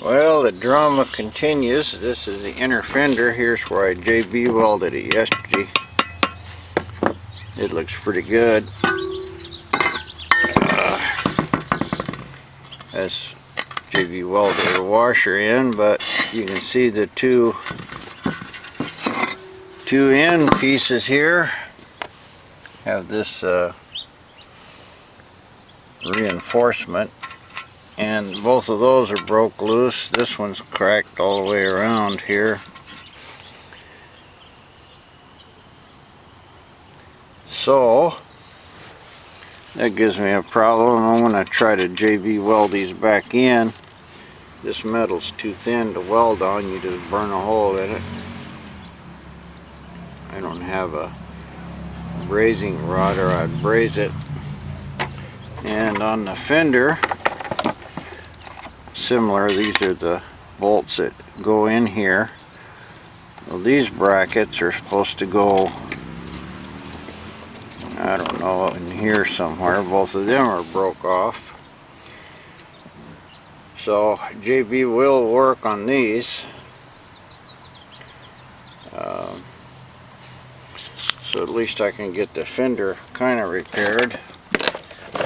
Well, the drama continues. This is the inner fender. Here's where I JB welded it yesterday. It looks pretty good. That's JB welded a washer in, but you can see the two end pieces here have this reinforcement, and both of those are broke loose. This one's cracked all the way around here. So that gives me a problem. I'm going to try to JB weld these back in. This metal's too thin to weld on. You just burn a hole in it. I don't have a brazing rod, or I'd braze it. And on the fender, similar, these are the bolts that go in here. Well, these brackets are supposed to go, I don't know, in here somewhere. Both of them are broke off. So JB will work on these. So at least I can get the fender kind of repaired.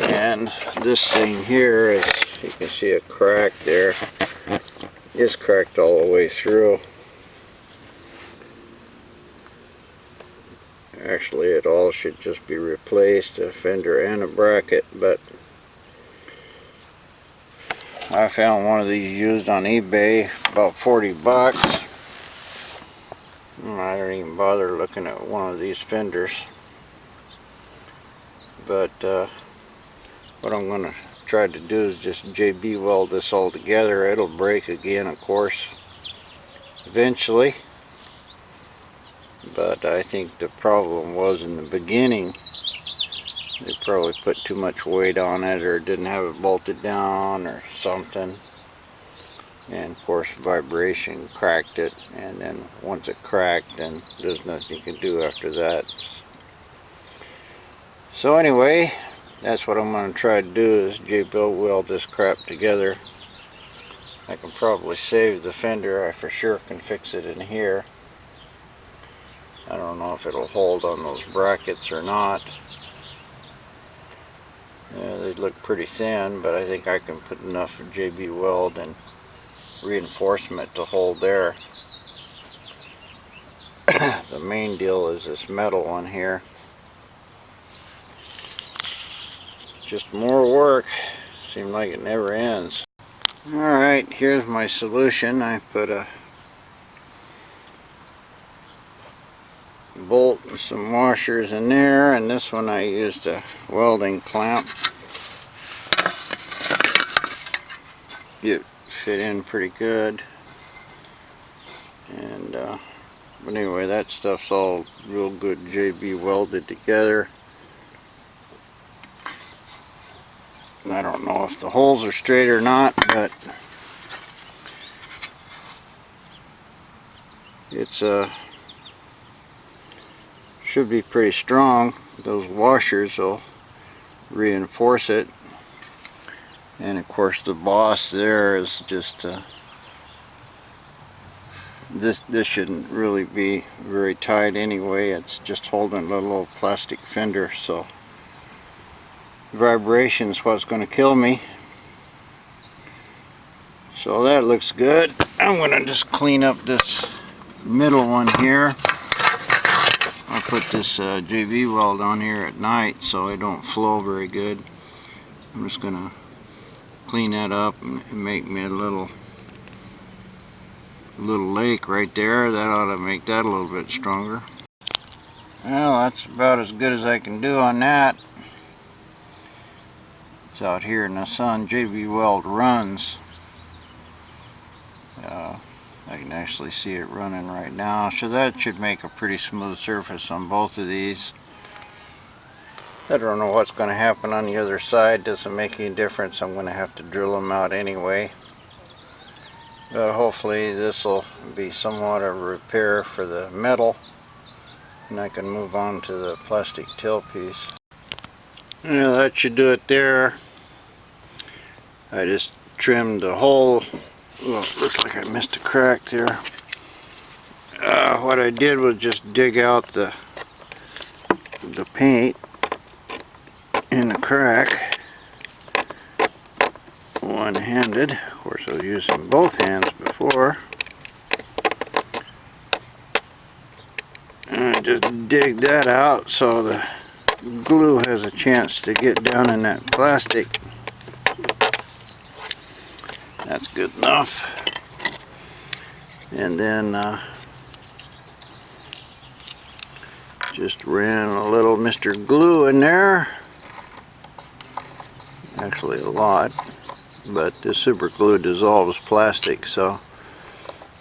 And this thing here is, you can see a crack there. It's cracked all the way through. Actually, it all should just be replaced, a fender and a bracket, but I found one of these used on eBay, about 40 bucks. I don't even bother looking at one of these fenders. But what I'm going to try to do is just JB weld this all together. It'll break again, of course, eventually. But I think the problem was in the beginning. They probably put too much weight on it, or didn't have it bolted down, or something. And of course, vibration cracked it. And then once it cracked, then there's nothing you can do after that. So anyway, that's what I'm going to try to do, is JB weld this crap together. I can probably save the fender. I for sure can fix it in here. I don't know if it'll hold on those brackets or not. Yeah, they look pretty thin, but I think I can put enough JB weld and reinforcement to hold there. The main deal is this metal one here. Just more work. Seems like it never ends. Alright, here's my solution. I put a bolt and some washers in there, and this one I used a welding clamp. It fit in pretty good. And but anyway, that stuff's all real good JB welded together. I don't know if the holes are straight or not, but it's should be pretty strong. Those washers will reinforce it. And of course the boss there is just this shouldn't really be very tight anyway. It's just holding a little plastic fender, so vibration is what's going to kill me. So that looks good. I'm going to just clean up this middle one here. I put this JB weld on here at night so it don't flow very good. I'm just going to clean that up and make me a little lake right there. That ought to make that a little bit stronger. Well, that's about as good as I can do on that. It's out here in the sun. JB weld runs. I can actually see it running right now, so that should make a pretty smooth surface on both of these. I don't know what's going to happen on the other side. Doesn't make any difference. I'm going to have to drill them out anyway. But hopefully this will be somewhat of a repair for the metal, and I can move on to the plastic tailpiece. Yeah, that should do it there. I just trimmed the whole Well, it looks like I missed a crack there. What I did was just dig out the paint in the crack one-handed. Of course, I was using both hands before. And I just dig that out so the glue has a chance to get down in that plastic. That's good enough. And then just ran a little Mr. Glue in there. Actually a lot, but the super glue dissolves plastic, so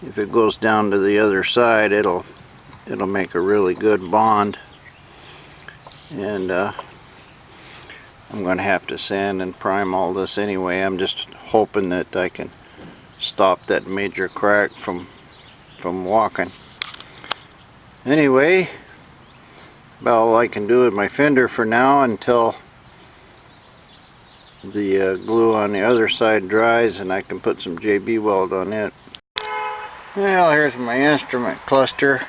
if it goes down to the other side, it'll make a really good bond. And I'm going to have to sand and prime all this anyway. I'm just hoping that I can stop that major crack from walking. Anyway, about all I can do with my fender for now until the glue on the other side dries and I can put some JB weld on it. Well, here's my instrument cluster.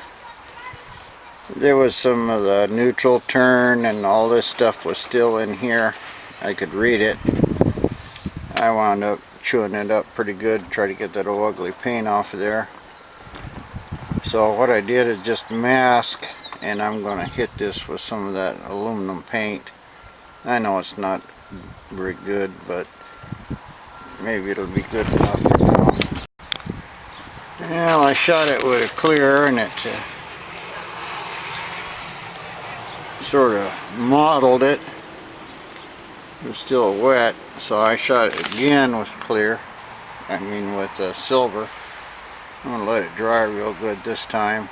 There was some of the neutral turn and all this stuff was still in here. I could read it. I wound up chewing it up pretty good, try to get that old ugly paint off of there. So what I did is just mask, and I'm going to hit this with some of that aluminum paint. I know it's not very good, but maybe it'll be good enough for now. Well, I shot it with a clear and it sort of mottled it. It was still wet, so I shot it again with clear. With silver. I'm going to let it dry real good this time,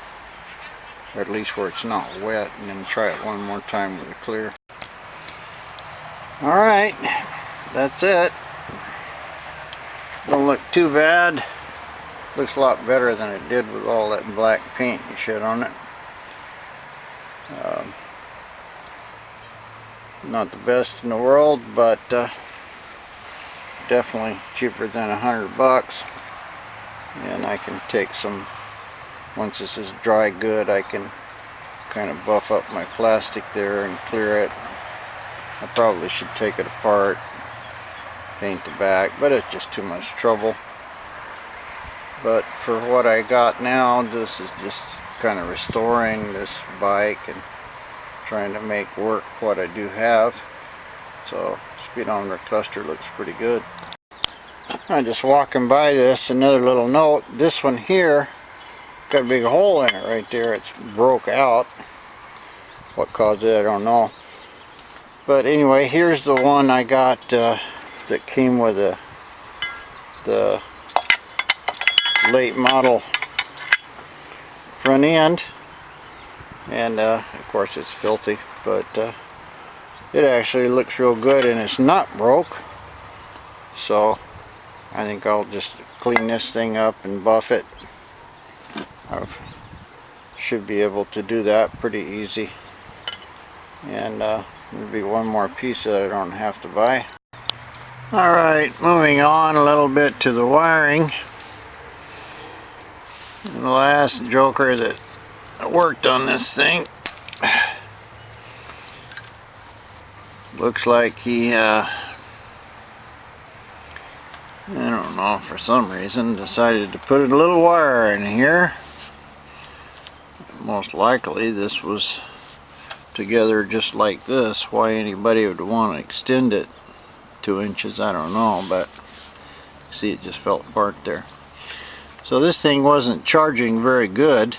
or at least where it's not wet, and then try it one more time with a clear. Alright, that's it. Don't look too bad. Looks a lot better than it did with all that black paint and shit on it. Not the best in the world, but definitely cheaper than $100. And I can take some, once this is dry good, I can kind of buff up my plastic there and clear it. I probably should take it apart, paint the back, but it's just too much trouble. But for what I got now, this is just kind of restoring this bike and trying to make work what I do have. So speedometer cluster looks pretty good. I'm just walking by this, another little note, this one here got a big hole in it right there. It's broke out. What caused it, I don't know. But anyway, here's the one I got that came with the late model front end. And of course it's filthy, but it actually looks real good and it's not broke. So I think I'll just clean this thing up and buff it. I should be able to do that pretty easy. And there'll be one more piece that I don't have to buy. Alright, moving on a little bit to the wiring. And the last joker that worked on this thing, looks like he I don't know, for some reason decided to put a little wire in here. Most likely this was together just like this. Why anybody would want to extend it 2 inches, I don't know, but see, it just fell apart there. So this thing wasn't charging very good.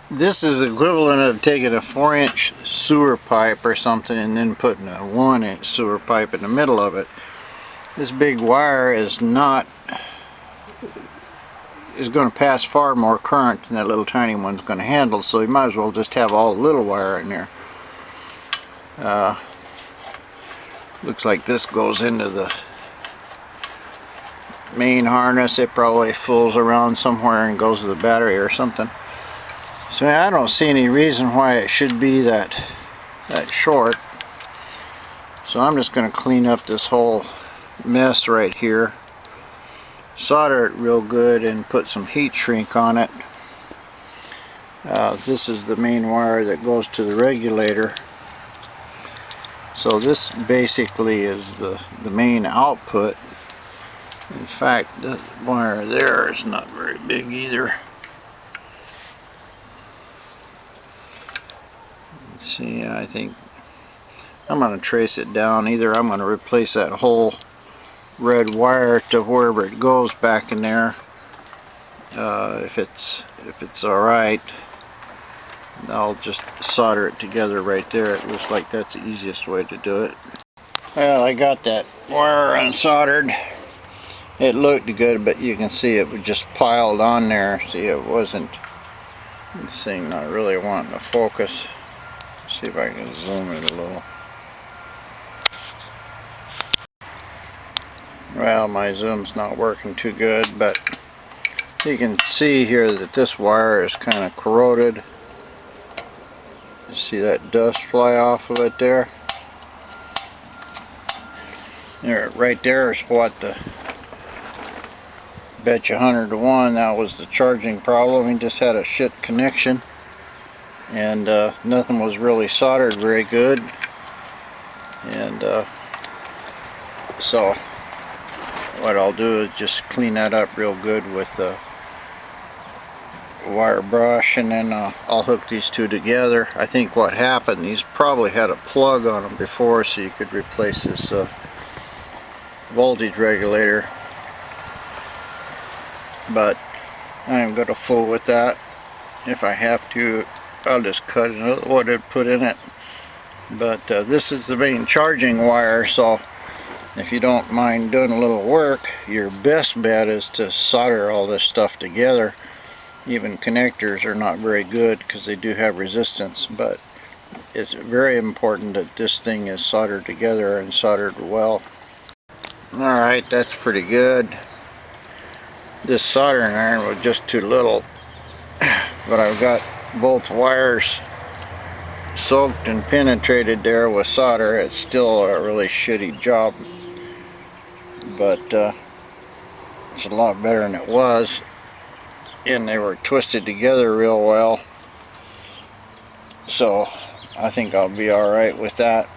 This is equivalent of taking a 4-inch sewer pipe or something and then putting a 1-inch sewer pipe in the middle of it. This big wire is going to pass far more current than that little tiny one's going to handle, so you might as well just have all the little wire in there. Looks like this goes into the main harness. It probably fools around somewhere and goes to the battery or something. So I don't see any reason why it should be that that short. So I'm just going to clean up this whole mess right here, solder it real good, and put some heat shrink on it. This is the main wire that goes to the regulator. So this basically is the main output. In fact, the wire there is not very big either. Let's see, I think I'm going to trace it down. Either I'm going to replace that whole red wire to wherever it goes back in there, if it's alright. I'll just solder it together right there. It looks like that's the easiest way to do it. Well, I got that wire unsoldered. It looked good, but you can see it was just piled on there. See, it wasn't, this thing not really wanting to focus. See if I can zoom it a little. Well, my zoom's not working too good, but you can see here that this wire is kind of corroded. You see that dust fly off of it there? There, right there is what the, bet you 100 to 1 that was the charging problem. He just had a shit connection, and nothing was really soldered very good. And so what I'll do is just clean that up real good with the wire brush, and then I'll hook these two together. I think what happened, these probably had a plug on them before, so you could replace this voltage regulator, but I'm going to fool with that. If I have to, I'll just cut what it put in it. But this is the main charging wire, so if you don't mind doing a little work, your best bet is to solder all this stuff together. Even connectors are not very good because they do have resistance, but it's very important that this thing is soldered together and soldered well. Alright, that's pretty good. This soldering iron was just too little, but I've got both wires soaked and penetrated there with solder. It's still a really shitty job, but it's a lot better than it was, and they were twisted together real well, so I think I'll be alright with that.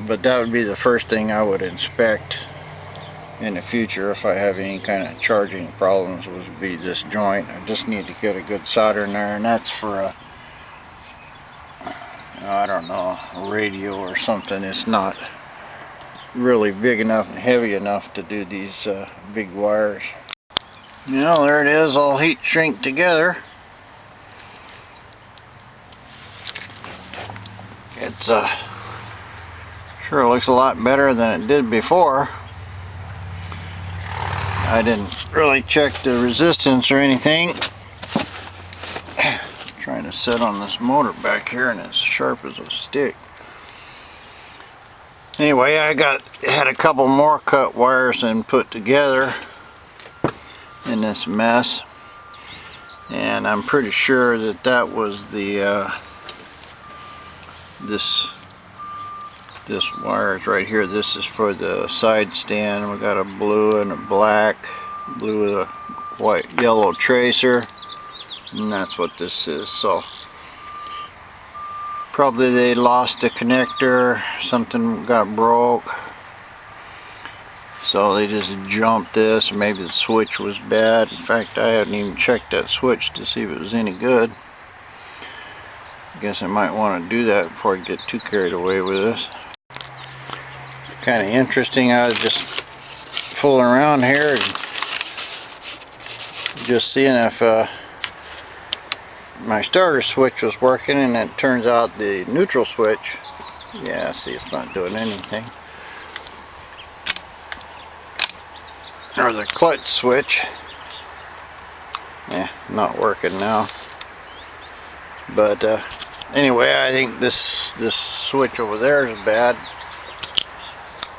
But that would be the first thing I would inspect in the future if I have any kind of charging problems, would be this joint. I just need to get a good solder in there, and that's for a, I don't know, a radio or something. It's not really big enough and heavy enough to do these big wires. You know, there it is, all heat shrink together. It's sure looks a lot better than it did before. I didn't really check the resistance or anything. Trying to set on this motor back here, and it's sharp as a stick. Anyway, I had a couple more cut wires and put together in this mess, and I'm pretty sure that that was the this wire is right here. This is for the side stand. We got a blue and a black, blue with a white yellow tracer, and that's what this is. So probably they lost the connector, something got broke, so they just jumped this. Maybe the switch was bad. In fact, I haven't even checked that switch to see if it was any good. I guess I might want to do that before I get too carried away with this. Kind of interesting. I was just fooling around here and just seeing if my starter switch was working, and it turns out the neutral switch, yeah, see, it's not doing anything. Or the clutch switch, yeah, not working now. But anyway, I think this switch over there is bad.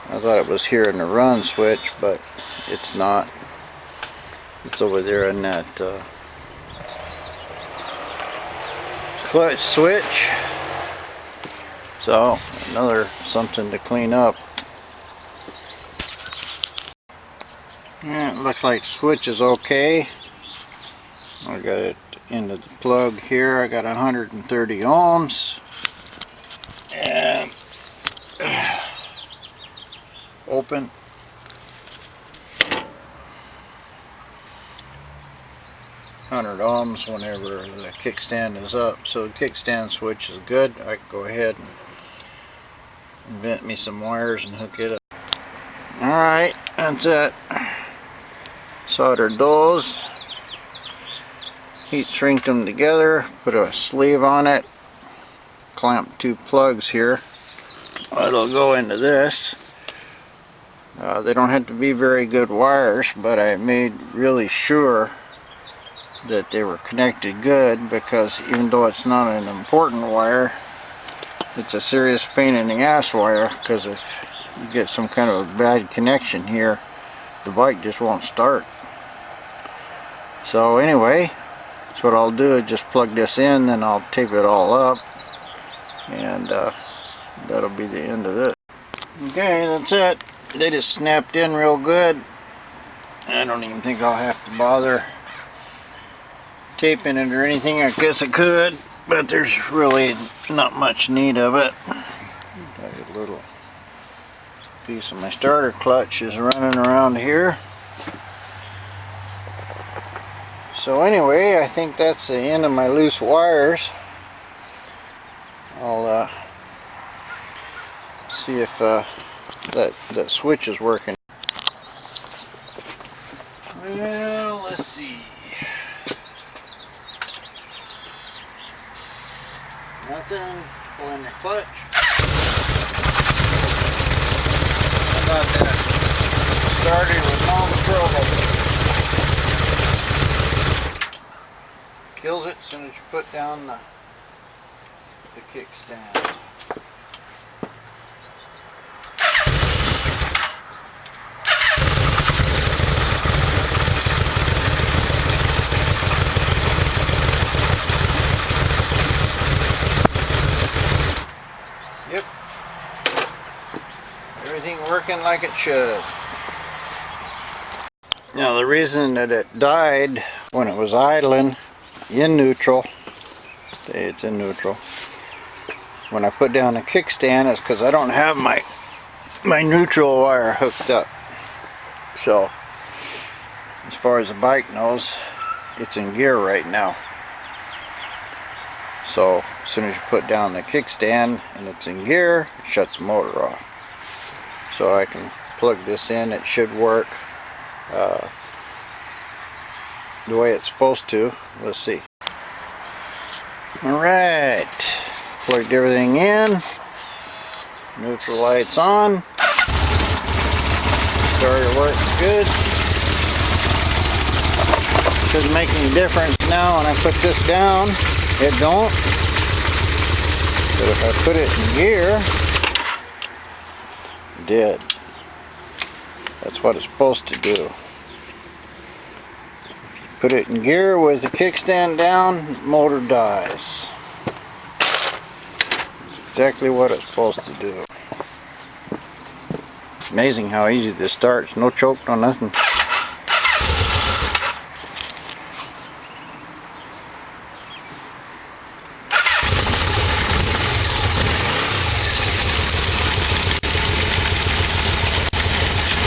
I thought it was here in the run switch, but it's not. It's over there in that clutch switch. So another something to clean up. Yeah, it looks like the switch is okay. I got it into the plug here. I got 130 ohms and open. Hundred ohms whenever the kickstand is up. So the kickstand switch is good. I can go ahead and invent me some wires and hook it up. Alright, that's it. Soldered those. Heat shrinked them together. Put a sleeve on it. Clamp two plugs here. It'll go into this. They don't have to be very good wires, but I made really sure that they were connected good, because even though it's not an important wire, it's a serious pain in the ass wire, because if you get some kind of a bad connection here, the bike just won't start. So anyway, that's what I'll do, is just plug this in, then I'll tape it all up, and that'll be the end of this. Okay, that's it. They just snapped in real good. I don't even think I'll have to bother taping it or anything. I guess I could, but there's really not much need of it. A little piece of my starter clutch is running around here. So anyway, I think that's the end of my loose wires. I'll see if that switch is working. Well, let's see. Nothing. Pull in your clutch. How about that? Started with no trouble. Kills it as soon as you put down the kickstand. Yep. Everything working like it should. Now the reason that it died when it was idling in neutral, it's in neutral, when I put down the kickstand, is because I don't have my neutral wire hooked up. So as far as the bike knows, it's in gear right now. So as soon as you put down the kickstand and it's in gear, it shuts the motor off. So I can plug this in. It should work the way it's supposed to. Let's see. Alright, plugged everything in. Neutral lights on. Starter works good. Doesn't make any difference now when I put this down. It don't. But if I put it in gear, it did. That's what it's supposed to do. Put it in gear with the kickstand down, motor dies. That's exactly what it's supposed to do. Amazing how easy this starts. No choke, no nothing.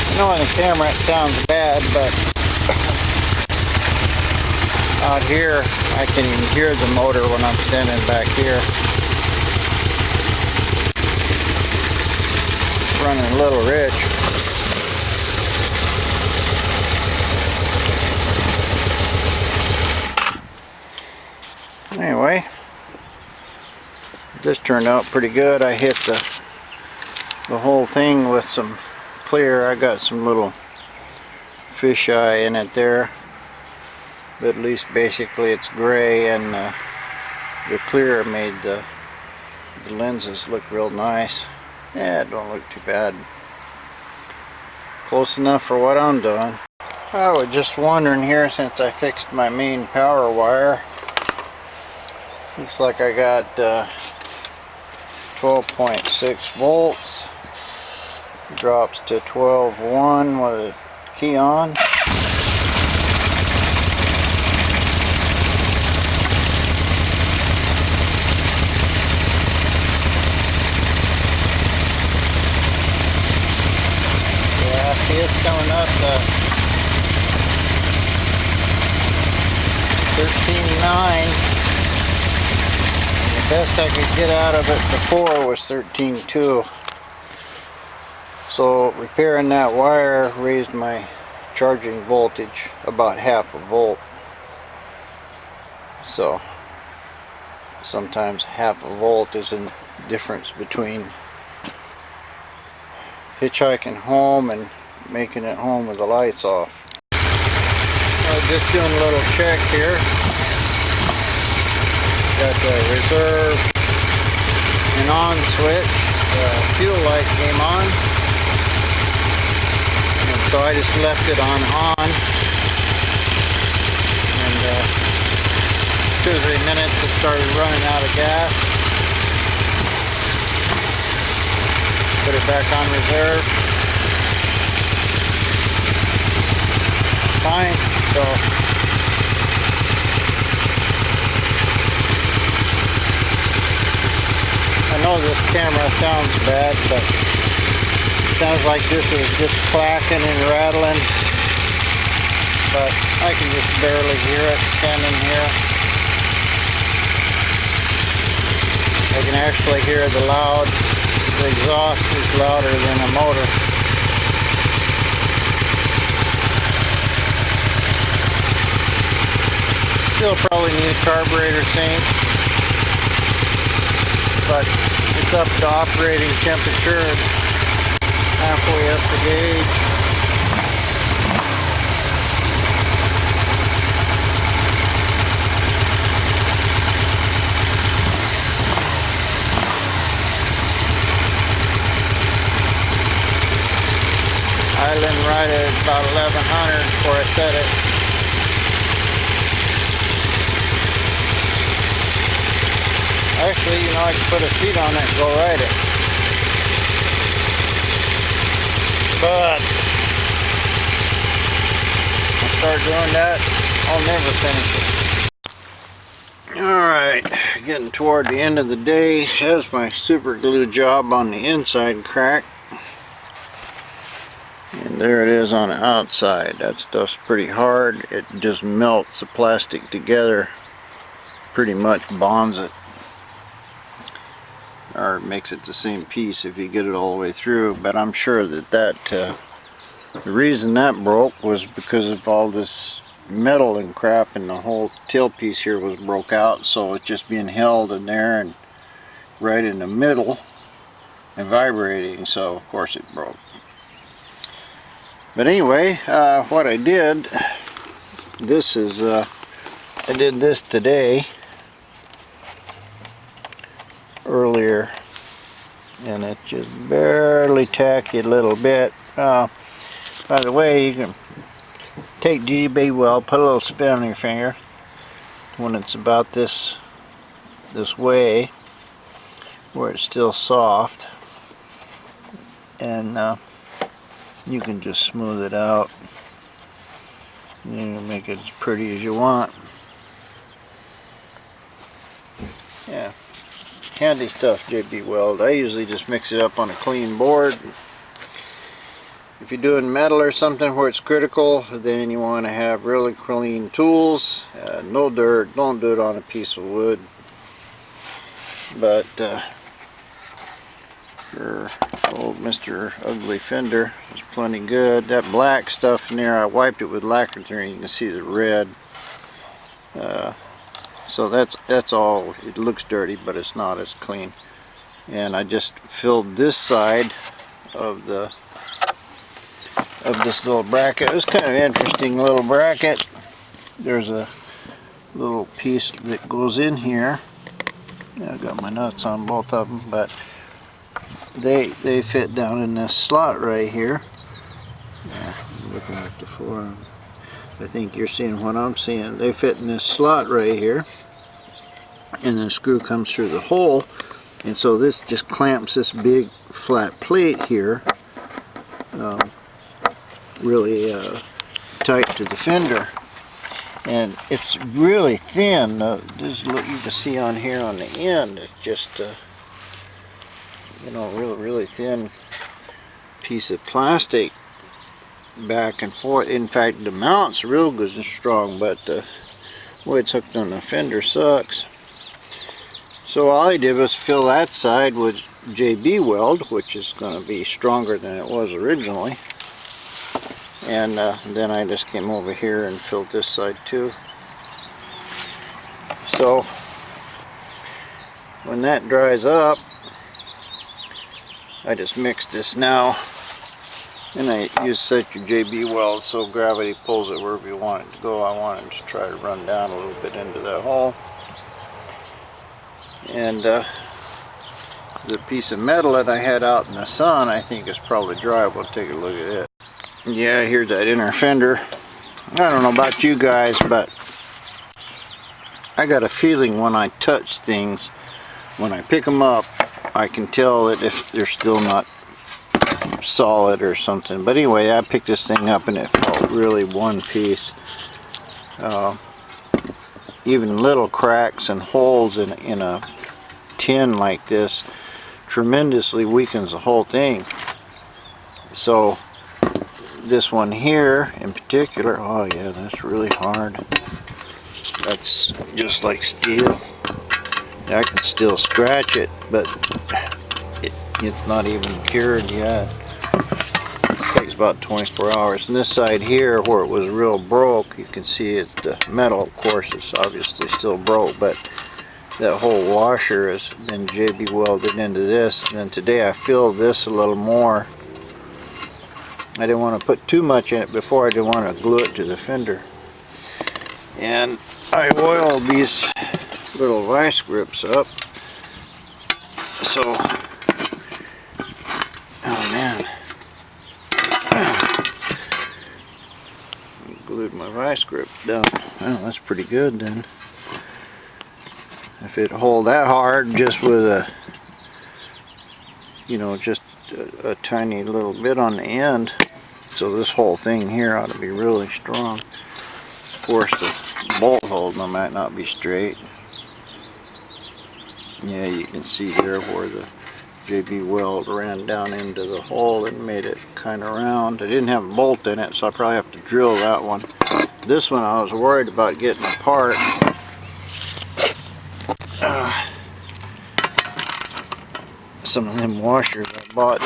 I know on the camera it sounds bad, but out here I can even hear the motor when I'm standing back here. Running a little rich. Anyway, this turned out pretty good. I hit the whole thing with some clear. I got some little fisheye in it there, but at least basically it's gray, and the clear made the lenses look real nice. Yeah, it don't look too bad. Close enough for what I'm doing. I was just wondering here, since I fixed my main power wire, looks like I got 12.6 volts. Drops to 12.1 with a key on. Yeah, see, it's coming up to 13.9. The best I could get out of it before was 13.2. So repairing that wire raised my charging voltage about half a volt. So sometimes half a volt is the difference between hitchhiking home and making it home with the lights off. Just doing a little check here. Got the reserve and on switch. The fuel light came on, and so I just left it on. And 2 or 3 minutes it started running out of gas. Put it back on reserve. Fine. So I know this camera sounds bad, but it sounds like this is just clacking and rattling, but I can just barely hear it standing here. I can actually hear the exhaust is louder than a motor. Still probably need a carburetor change, but it's up to operating temperature and halfway up the gauge. Island right at about 1100 before I set it. Actually, you know, I can put a seat on it and go ride it. But I'll start doing that, I'll never finish it. Alright, getting toward the end of the day. There's my super glue job on the inside crack. And there it is on the outside. That stuff's pretty hard. It just melts the plastic together. Pretty much bonds it. Or it makes it the same piece if you get it all the way through. But I'm sure that the reason that broke was because of all this metal and crap, and the whole tailpiece here was broke out, so it's just being held in there and right in the middle and vibrating, so of course it broke. But anyway, what I did, this is I did this today, earlier, and it just barely tacky a little bit. By the way, you can take GB weld, put a little spin on your finger when it's about this way, where it's still soft, and you can just smooth it out. You can make it as pretty as you want. Yeah, handy stuff, JB Weld. I usually just mix it up on a clean board. If you're doing metal or something where it's critical, then you want to have really clean tools. No dirt. Don't do it on a piece of wood. But for old Mr. Ugly Fender, it's plenty good. That black stuff in there, I wiped it with lacquer and you can see the red. So that's all. It looks dirty, but it's not. It's clean. And I just filled this side of this little bracket. It was kind of interesting little bracket. There's a little piece that goes in here. I got my nuts on both of them, but they fit down in this slot right here. Yeah, looking at the floor, I think you're seeing what I'm seeing. They fit in this slot right here, and the screw comes through the hole, And so this just clamps this big flat plate here really tight to the fender. And it's really thin. This look you can see on here on the end. It's just you know, really thin piece of plastic back and forth. In fact, the mount's real good and strong, but the way it's hooked on the fender sucks. So all I did was fill that side with JB weld, which is going to be stronger than it was originally. And then I just came over here and filled this side too. So when that dries up, I just mixed this now, and I use such a JB weld so gravity pulls it wherever you want it to go. I wanted to try to run down a little bit into that hole. And the piece of metal that I had out in the sun, I think is probably dry. We'll take a look at it. Yeah, here's that inner fender. I don't know about you guys, but I got a feeling when I touch things, when I pick them up, I can tell that if they're still not solid or something. But anyway, I picked this thing up and it felt really one piece. Even little cracks and holes in a tin like this tremendously weakens the whole thing. So this one here in particular, oh yeah, that's really hard. That's just like steel. I can still scratch it, but it's not even cured yet. It takes about 24 hours. And this side here, where it was real broke, you can see it's the metal, of course, it's obviously still broke, but that whole washer has been JB welded into this. And then today I filled this a little more. I didn't want to put too much in it before. I didn't want to glue it to the fender. And I oiled these little vice grips up. So, oh man, glued my vice grip down. Well, that's pretty good then. If it hold that hard just with a, you know, just a tiny little bit on the end, so this whole thing here ought to be really strong. Of course, the bolt hole might not be straight. Yeah, you can see there where the JB weld ran down into the hole and made it kind of round. I didn't have a bolt in it, so I probably have to drill that one. This one I was worried about getting apart. Some of them washers I bought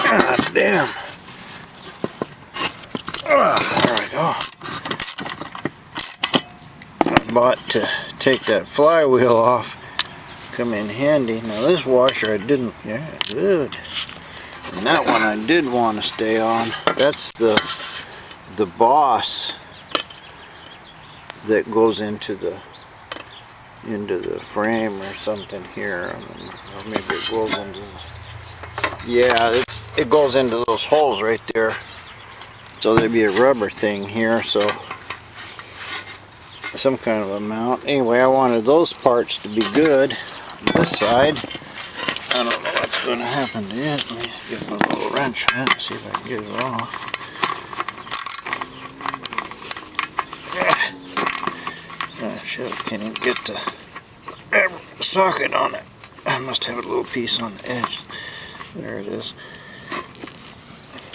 God damn. There we go. I bought to take that flywheel off. Come in handy. Now this washer I didn't, yeah, good. And that one I did want to stay on. That's the boss that goes into the frame or something here. Or maybe it goes into, yeah, it goes into those holes right there. So there'd be a rubber thing here, so some kind of a mount. Anyway, I wanted those parts to be good on this side. I don't know what's going to happen to it. Let me get my little wrench on it and see if I can get it off. Oh shit, I can't even get the socket on it. I must have a little piece on the edge. There it is.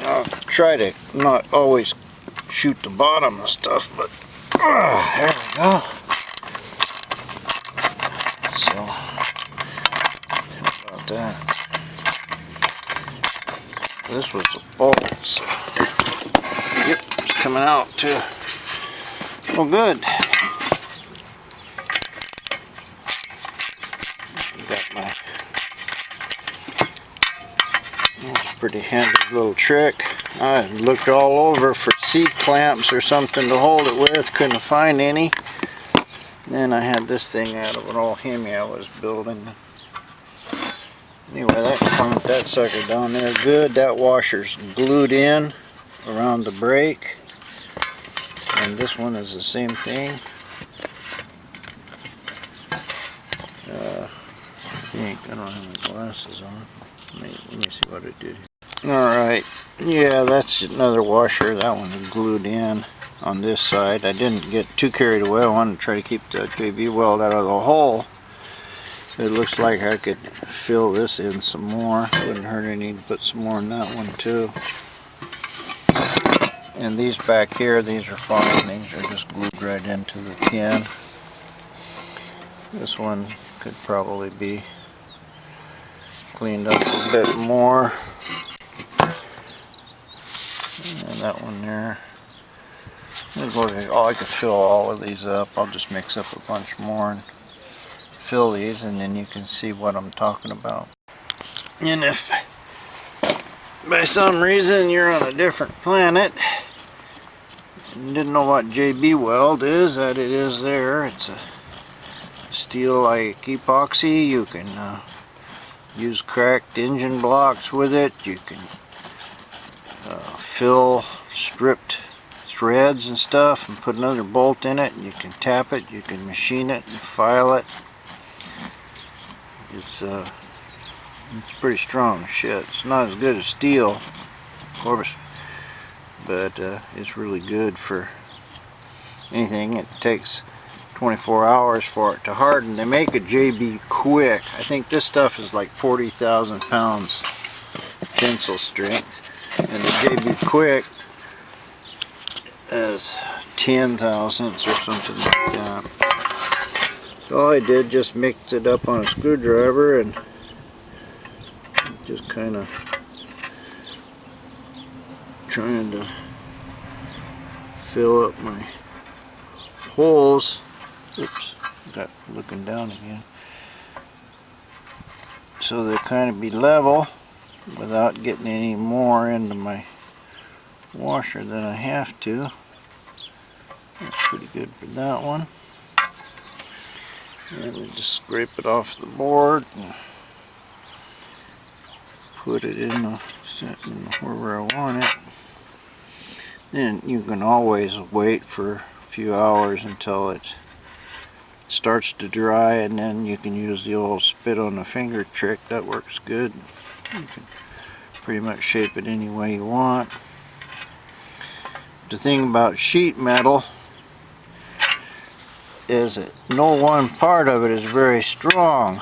I'll try to not always shoot the bottom of stuff, but there we go. So, how about that? This was the bolts. Yep, it's coming out too. Oh, good. Got my. That's a pretty handy little trick. I looked all over for C-clamps or something to hold it with, couldn't find any. Then I had this thing out of an old Hemi I was building. Anyway, that clamped that sucker down there good. That washer's glued in around the brake. And this one is the same thing. think. I don't have my glasses on. Let me see what I did here. Alright, yeah, that's another washer. That one's glued in on this side. I didn't get too carried away. I wanted to try to keep the JB weld out of the hole. It looks like I could fill this in some more. Wouldn't hurt any to put some more in that one too. And these back here, these are fine. These are just glued right into the pin. This one could probably be cleaned up a bit more. And that one there. Oh, I could fill all of these up. I'll just mix up a bunch more and fill these, and then you can see what I'm talking about. And if by some reason you're on a different planet and didn't know what JB weld is, that it is there. It's a steel like epoxy. You can use cracked engine blocks with it. You can fill stripped threads and stuff and put another bolt in it, and you can tap it, you can machine it and file it. It's pretty strong shit. It's not as good as steel, of course, but it's really good for anything. It takes 24 hours for it to harden. They make a JB Quick. I think this stuff is like 40,000 pounds tensile strength, and the JB Quick has 10 thousandths or something like that. So all I did, just mix it up on a screwdriver and just kind of trying to fill up my holes. Oops, got looking down again. So they kind of be level without getting any more into my washer than I have to. That's pretty good for that one. And we just scrape it off the board and put it in wherever I want it. Then you can always wait for a few hours until it starts to dry, and then you can use the old spit on the finger trick. That works good. You can pretty much shape it any way you want. The thing about sheet metal is that no one part of it is very strong,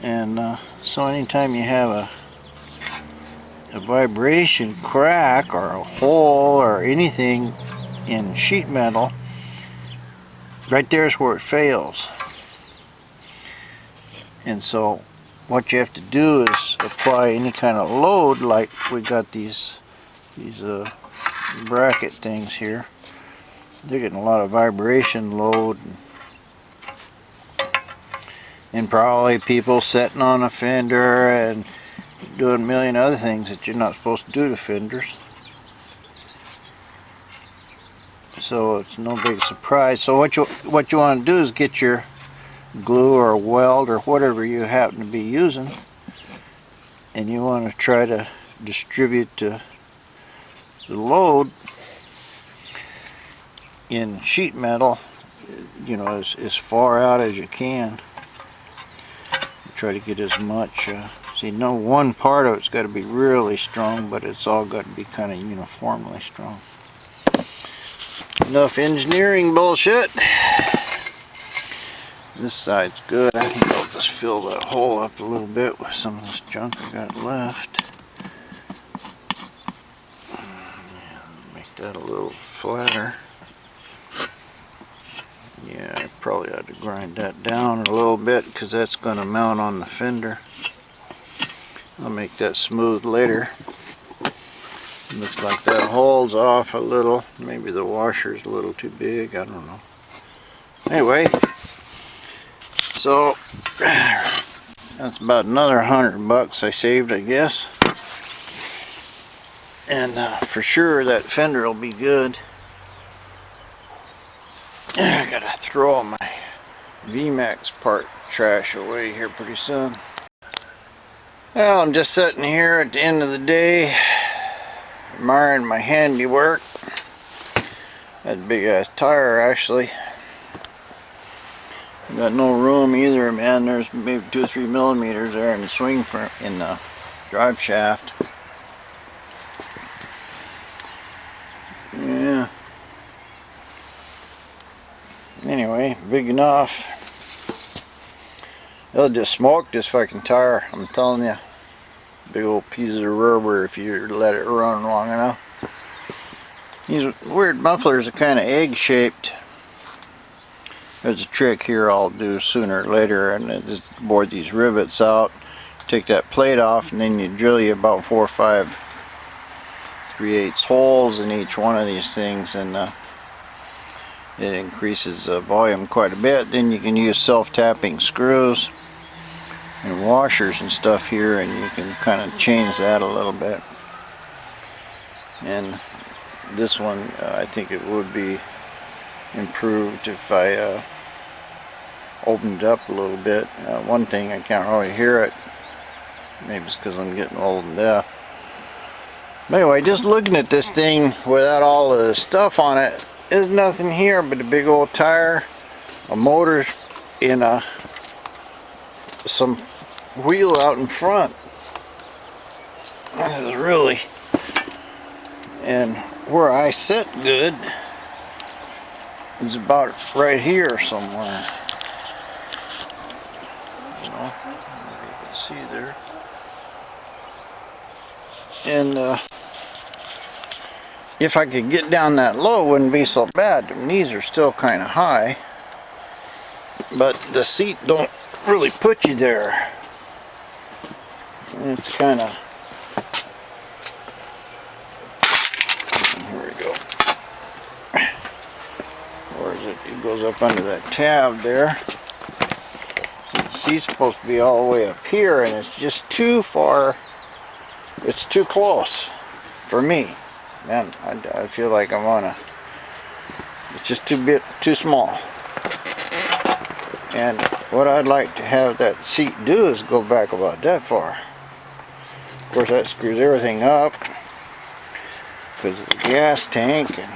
and so anytime you have a vibration crack or a hole or anything in sheet metal, right there is where it fails. And so what you have to do is apply any kind of load, like we got these bracket things here. They're getting a lot of vibration load, and probably people sitting on a fender and doing a million other things that you're not supposed to do to fenders. So it's no big surprise. So what you want to do is get your glue or weld or whatever you happen to be using, and you want to try to distribute the load in sheet metal, you know, as far out as you can. Try to get as much. See, no one part of it's got to be really strong, but it's all got to be kind of uniformly strong. Enough engineering bullshit. This side's good. I think I'll just fill that hole up a little bit with some of this junk I got left. Yeah, make that a little flatter. Yeah, I probably ought to grind that down a little bit because that's going to mount on the fender. I'll make that smooth later. Looks like that hole's off a little. Maybe the washer's a little too big. I don't know. Anyway, so that's about another $100 I saved, I guess. And for sure that fender will be good. I gotta throw all my vmax part trash away here pretty soon. Well, I'm just sitting here at the end of the day, admiring my handiwork. That big ass tire, actually. Got no room either, man. There's maybe 2 or 3 millimeters there in the swing frame, in the drive shaft. Yeah. Anyway, big enough. It'll just smoke this fucking tire, I'm telling you. Big old pieces of rubber if you let it run long enough. These weird mufflers are kind of egg-shaped. There's a trick here I'll do sooner or later, and I just bore these rivets out, take that plate off, and then you drill you about 4 or 5 3/8 holes in each one of these things, and it increases volume quite a bit. Then you can use self-tapping screws and washers and stuff here, and you can kind of change that a little bit. And this one, I think it would be improved if I opened it up a little bit. One thing, I can't really hear it. Maybe it's because I'm getting old and deaf. But anyway, just looking at this thing without all of the stuff on it, there's nothing here but a big old tire, a motor, and some wheel out in front. This is really, and where I sit good is about right here somewhere. You know, you can see there. And if I could get down that low, it wouldn't be so bad. The knees are still kind of high, but the seat don't really put you there. And it's kind of, here we go. Where is it? It goes up under that tab there. So the seat's supposed to be all the way up here, and it's just too far. It's too close for me. Man, I feel like I'm on a, it's just too small. And what I'd like to have that seat do is go back about that far. Of course, that screws everything up because of the gas tank and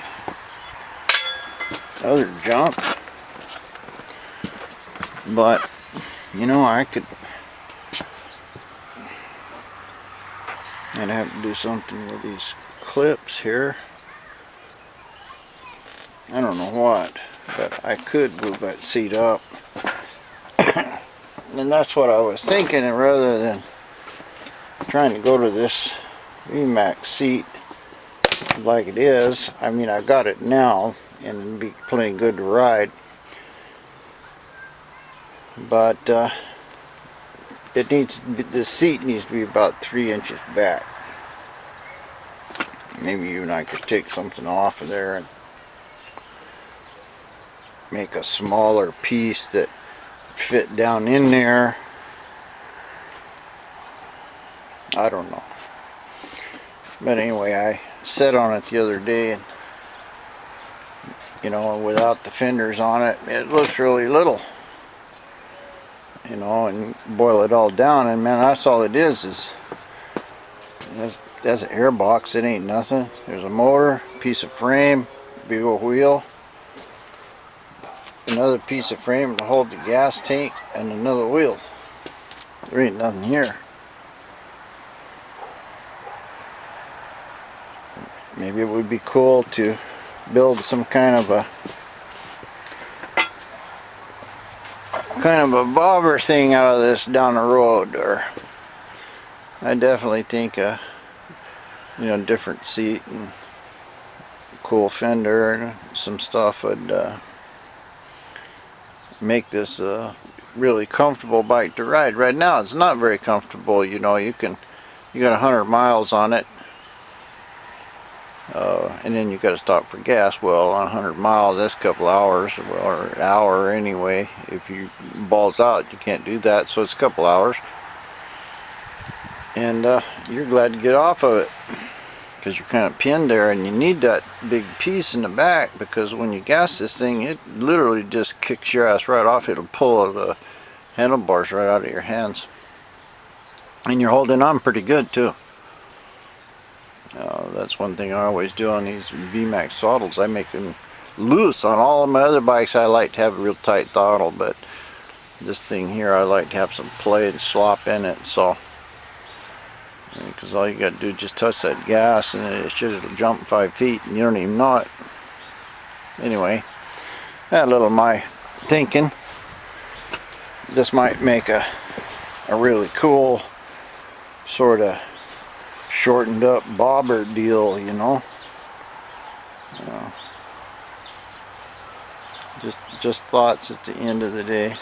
other junk. But, you know, I'd have to do something with these clips here. I don't know what, but I could move that seat up. And that's what I was thinking, and rather than trying to go to this vmax seat like it is, I mean, I got it now and it'd be plenty good to ride, but it needs, the seat needs to be about 3 inches back. Maybe you and I could take something off of there and make a smaller piece that fit down in there. I don't know. But anyway, I sat on it the other day, and you know, without the fenders on it, it looks really little. You know, and boil it all down, and man, that's all it is that's an air box. It ain't nothing. There's a motor, piece of frame, big old wheel, another piece of frame to hold the gas tank, and another wheel. There ain't nothing here. Maybe it would be cool to build some kind of a bobber thing out of this down the road, or I definitely think a, you know, different seat and cool fender and some stuff would make this a really comfortable bike to ride. Right now it's not very comfortable. You know, you got 100 miles on it, and then you got to stop for gas. Well, on 100 miles, that's a couple hours, well, or an hour anyway. If you balls out, you can't do that, so it's a couple hours, and you're glad to get off of it because you're kind of pinned there, and you need that big piece in the back, because when you gas this thing, it literally just kicks your ass right off. It'll pull the handlebars right out of your hands, and you're holding on pretty good too. That's one thing I always do on these vmax saddles. I make them loose. On all of my other bikes I like to have a real tight throttle, but this thing here I like to have some play and slop in it. So because all you got to do is just touch that gas and it'll jump 5 feet and you don't even know it. Anyway, that little my thinking. This might make a really cool sort of shortened up bobber deal, you know. Just thoughts at the end of the day.